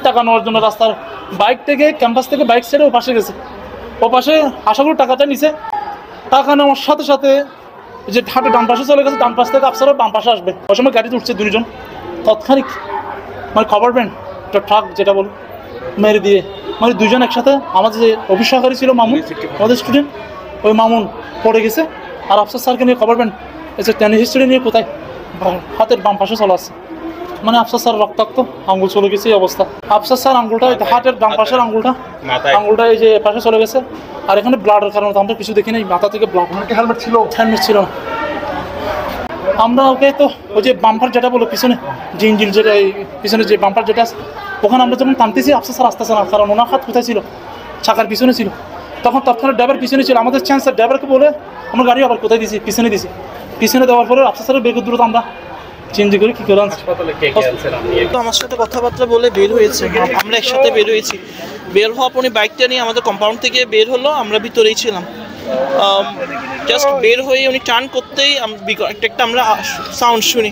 টাকা নেওয়ার জন্য রাস্তার বাইক থেকে ক্যাম্পাস থেকে বাইক ছেড়ে ও পাশে গেছে, ও পাশে আশা করি টাকাটা নিছে। টাকা নেওয়ার সাথে সাথে যে হাটে ডান পাশে চলে গেছে, ডান পাশ থেকে আফসারও বাম পাশে আসবে, ওই সময় গাড়িতে উঠছে দুজন, তৎক্ষণিক মানে খবর পেন একটা ট্রাক যেটা বল মেরে দিয়ে মানে দুজন একসাথে। আমাদের যে অফিস সহকারী ছিল মামুন, আমাদের স্টুডেন্ট, ওই মামুন পড়ে গেছে। আর আফসার স্যারকে নিয়ে খবর পেন এসে টেনিস হিস্ট্রি নিয়ে কোথায় হাতের বাম পাশে চলে আসছে, মানে আফসার স্যার রক্তাক্ত, আঙ্গুল চলে গেছে এই অবস্থা। আফসার স্যার আঙ্গুলটা হাতের বাম পাশের আঙ্গুলটা এই যে পাশে চলে গেছে। আর এখানে ব্লাডের কারণে আমরা কিছু দেখি নাই, মাথা থেকে ব্লাড। হেলমেট ছিল? হেলমেট ছিল না। আমরা ওকে তো ওই যে বাম্পার যেটা বলো পিছনে যে ইঞ্জিন যেটা পিছনে যে বাম্পার যেটা আছে, ওখানে আমরা যখন টানতেছি আফসার স্যার আসতেছে না, কারণ ওনার হাত কোথায় ছিল, চাকার পিছনে ছিল। তখন তৎক্ষণাৎ ড্রাইভার পিছনে ছিল, আমাদের চান্স ড্রাইভারকে বলে আমরা গাড়ি আবার কোথায় দিছি, পিছনে দিছি। পিছনে দেওয়ার পরে আফসার স্যারের বেগ দ্রুত আমরা চেঞ্জ করে কী করে আমার সাথে কথাবার্তা বলে বের হয়েছে, আমরা একসাথে বের হয়েছি। বের হওয়া উনি বাইকটা নিয়ে আমাদের কম্পাউন্ড থেকে বের হলো, আমরা ভিতরেই ছিলাম। জাস্ট বের হয়ে উনি টার্ন করতেই একটা আমরা সাউন্ড শুনি,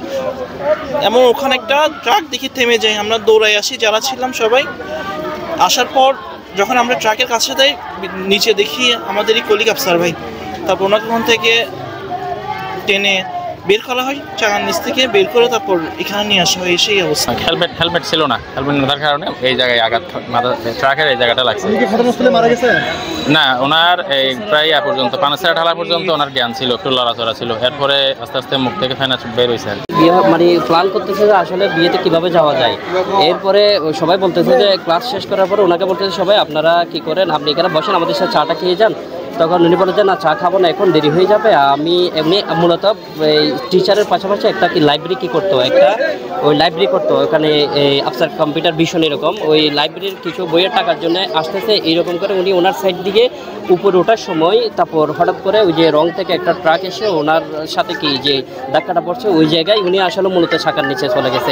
এমন ওখানে একটা ট্রাক দেখি থেমে যায়। আমরা দৌড়াই আসি যারা ছিলাম সবাই। আসার পর যখন আমরা ট্রাকের কাছে যাই, নিচে দেখি আমাদেরই কলিগ আফসার ভাই। তারপর ওনাকে ওখান থেকে টেনে বের করা হয়, চাকার নিচ থেকে বের করে তারপর এখানে নিয়ে আসা হয়। সেই অবস্থা। হেলমেট ছিল না, হেলমেট না থাকার কারণে এই জায়গায় আঘাত, ট্রাকের এই জায়গাটা লাগছে। মারা গেছে না, ওনার এই প্রায় পর্যন্ত পানাসেরা ঢালা পর্যন্ত ওনার জ্ঞান ছিল, একটু লড়াচড়া ছিল। এরপরে আস্তে আস্তে মুখ থেকে ফেনা বের হয়েছে। বিয়ে মানে প্ল্যান করতেছে যে আসলে বিয়েতে কিভাবে যাওয়া যায়। এরপরে সবাই বলতেছে যে ক্লাস শেষ করার পরে ওনাকে বলতেছে সবাই আপনারা কি করেন, আপনি এখানে বসেন, আমাদের সাথে চাটা খেয়ে যান। তখন উনি বলে যে না, চা খাবো না, এখন দেরি হয়ে যাবে। আমি এমনি মূলত এই টিচারের পাশাপাশি একটা কি লাইব্রেরি কি করতো, একটা ওই লাইব্রেরি করতো ওখানে আফসার কম্পিউটার ভিশন এরকম, ওই লাইব্রেরির কিছু বইয়ের টাকার জন্য আসতেছে। এইরকম করে উনি ওনার সাইড দিকে উপরে ওঠার সময় তারপর হঠাৎ করে ওই যে রং থেকে একটা ট্রাক এসে ওনার সাথে কি যে ধাক্কাটা পড়ছে, ওই জায়গায় উনি আসলে মূলত চাকার নিচে চলে গেছে।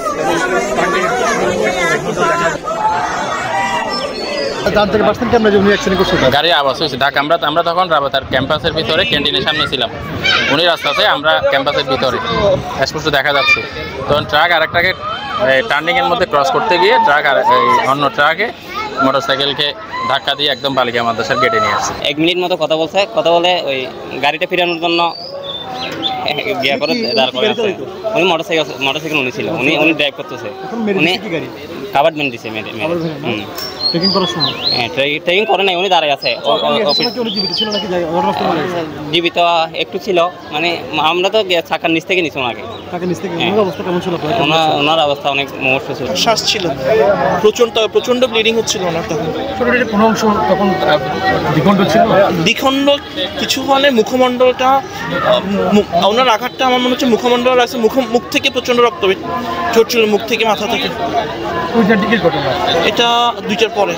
গাড়ি আওয়াজ হয়েছে ঢাকা। আমরা তখন রাবাতার ক্যাম্পাসের ভিতরে ক্যান্টিনের সামনে ছিলাম, উনি রাস্তাতে, আমরা ক্যাম্পাসের ভিতরে স্পষ্ট দেখা যাচ্ছে। তখন ট্রাক আরেকটাকে টার্নিংয়ের মধ্যে ক্রস করতে গিয়ে ট্রাক আর অন্য ট্রাকে মোটরসাইকেলকে ধাক্কা দিয়ে একদম বালিকা মাদ্রাসার গেটে নিয়ে আসছে। 1 মিনিট মতো কথা বলে ওই গাড়িটা ফেরানোর জন্য গিয়া করে দাঁড় করে আছে। উনি মোটরসাইকেল উনি ছিল, উনি ড্রাইভ করতেছে। উনি কাভার্ড ম্যান দিছে ট্রেকিং করার সময়। হ্যাঁ, ট্রেকিং করে নাই, উনি দাঁড়ায় আছে। জীবিত একটু ছিল, মানে আমরা তো চাকার নিচ থেকে নিছি ওনাকে। ওনার অবস্থা অনেক মুহূর্ত ছিল, শ্বাস ছিল, প্রচন্ড ব্লিডিং হচ্ছিল ওনার। তখন কোনো অংশ তখন দ্বিখণ্ড ছিল, দ্বিখণ্ড কিছু হলে মুখমণ্ডলটা, ওনার আঘাতটা আমার মনে হচ্ছে মুখমণ্ডল আছে, মুখ থেকে প্রচন্ড রক্ত ঝরছিল, মুখ থেকে মাথা থেকে। ওইটার দিকের ঘটনা, এটা 2টার পরে।